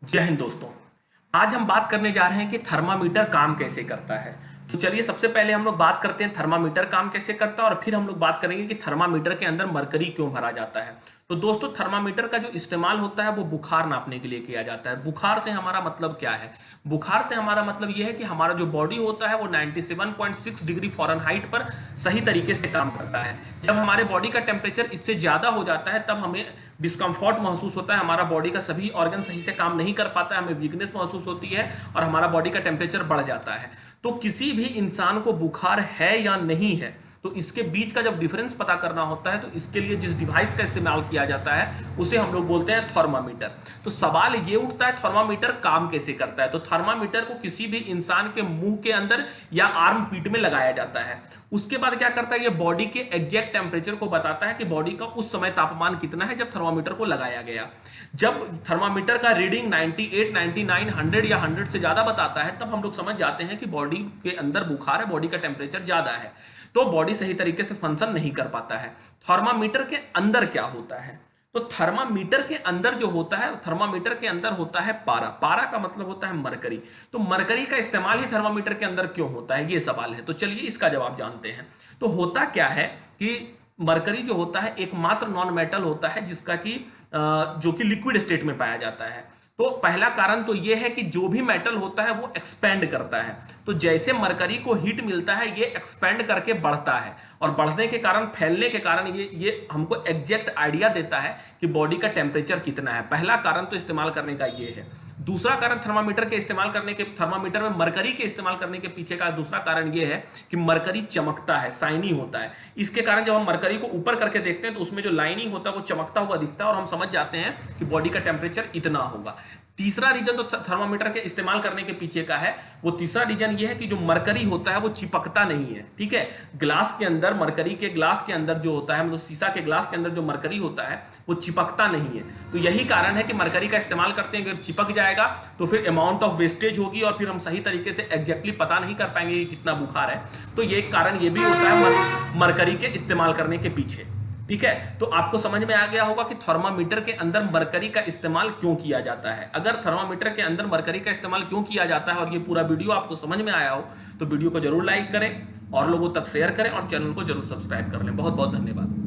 जय हिंद दोस्तों। आज हम बात करने जा रहे हैं कि थर्मामीटर काम कैसे करता है। तो चलिए सबसे पहले हम लोग बात करते हैं थर्मामीटर काम कैसे करता है और फिर हम लोग बात करेंगे कि थर्मामीटर के अंदर मरकरी क्यों भरा जाता है। तो दोस्तों, थर्मामीटर का जो इस्तेमाल होता है वो बुखार नापने के लिए किया जाता है। बुखार से हमारा मतलब क्या है? बुखार से हमारा मतलब यह है कि हमारा जो बॉडी होता है वो 97.6 डिग्री फ़ारेनहाइट पर सही तरीके से काम करता है। जब हमारे बॉडी का टेम्परेचर इससे ज्यादा हो जाता है तब हमें डिस्कम्फर्ट महसूस होता है, हमारा बॉडी का सभी ऑर्गन सही से काम नहीं कर पाता है, हमें वीकनेस महसूस होती है और हमारा बॉडी का टेम्परेचर बढ़ जाता है। तो किसी भी इंसान को बुखार है या नहीं है, तो इसके बीच का जब डिफरेंस पता करना होता है तो इसके लिए जिस डिवाइस का इस्तेमाल किया जाता है उसे हम लोग बोलते हैं थर्मामीटर। तो सवाल ये उठता है थर्मामीटर काम कैसे करता है। तो थर्मामीटर को किसी भी इंसान के मुंह के अंदर या आर्म पीट में लगाया जाता है। उसके बाद क्या करता है, ये बॉडी के एग्जैक्ट टेम्परेचर को बताता है कि बॉडी का उस समय तापमान कितना है जब थर्मामीटर को लगाया गया। जब थर्मामीटर का रीडिंग 98, 99, 100 या 100 से ज्यादा बताता है तब हम लोग समझ जाते हैं कि बॉडी के अंदर बुखार है, बॉडी का टेम्परेचर ज्यादा है, तो बॉडी सही तरीके से फंक्शन नहीं कर पाता है। थर्मामीटर के अंदर क्या होता है? तो थर्मामीटर के अंदर जो होता है, थर्मामीटर के अंदर होता है पारा। पारा का मतलब होता है मरकरी। तो मरकरी का इस्तेमाल ही थर्मामीटर के अंदर क्यों होता है, ये सवाल है। तो चलिए इसका जवाब जानते हैं। तो होता क्या है कि मरकरी जो होता है एकमात्र नॉन मेटल होता है जिसका कि जो कि लिक्विड स्टेट में पाया जाता है। तो पहला कारण तो यह है कि जो भी मेटल होता है वो एक्सपेंड करता है। तो जैसे मरकरी को हीट मिलता है ये एक्सपेंड करके बढ़ता है और बढ़ने के कारण, फैलने के कारण ये हमको एग्जैक्ट आइडिया देता है कि बॉडी का टेम्परेचर कितना है। पहला कारण तो इस्तेमाल करने का ये है। दूसरा कारण थर्मामीटर के इस्तेमाल करने के, थर्मामीटर में मरकरी के इस्तेमाल करने के पीछे का दूसरा कारण यह है कि मरकरी चमकता है, शाइनी होता है। इसके कारण जब हम मरकरी को ऊपर करके देखते हैं तो उसमें जो लाइनिंग होता है वो चमकता हुआ दिखता है और हम समझ जाते हैं कि बॉडी का टेम्परेचर इतना होगा। तीसरा रीजन तो थर्मामीटर के इस्तेमाल करने के पीछे का है, वो तीसरा रीजन ये है कि जो मरकरी होता है वो चिपकता नहीं है। ठीक है, ग्लास के अंदर, मरकरी के ग्लास के अंदर जो होता है, मतलब शीशा के ग्लास के अंदर जो मरकरी होता है वो चिपकता नहीं है। तो यही कारण है कि मरकरी का इस्तेमाल करते हैं। अगर चिपक जाएगा तो फिर अमाउंट ऑफ वेस्टेज होगी और फिर हम सही तरीके से एग्जैक्टली पता नहीं कर पाएंगे कि कितना बुखार है। तो ये कारण ये भी होता है मरकरी के इस्तेमाल करने के पीछे। ठीक है, तो आपको समझ में आ गया होगा कि थर्मामीटर के अंदर मरकरी का इस्तेमाल क्यों किया जाता है। अगर थर्मामीटर के अंदर मरकरी का इस्तेमाल क्यों किया जाता है और ये पूरा वीडियो आपको समझ में आया हो तो वीडियो को जरूर लाइक करें और लोगों तक शेयर करें और चैनल को जरूर सब्सक्राइब कर लें। बहुत बहुत धन्यवाद।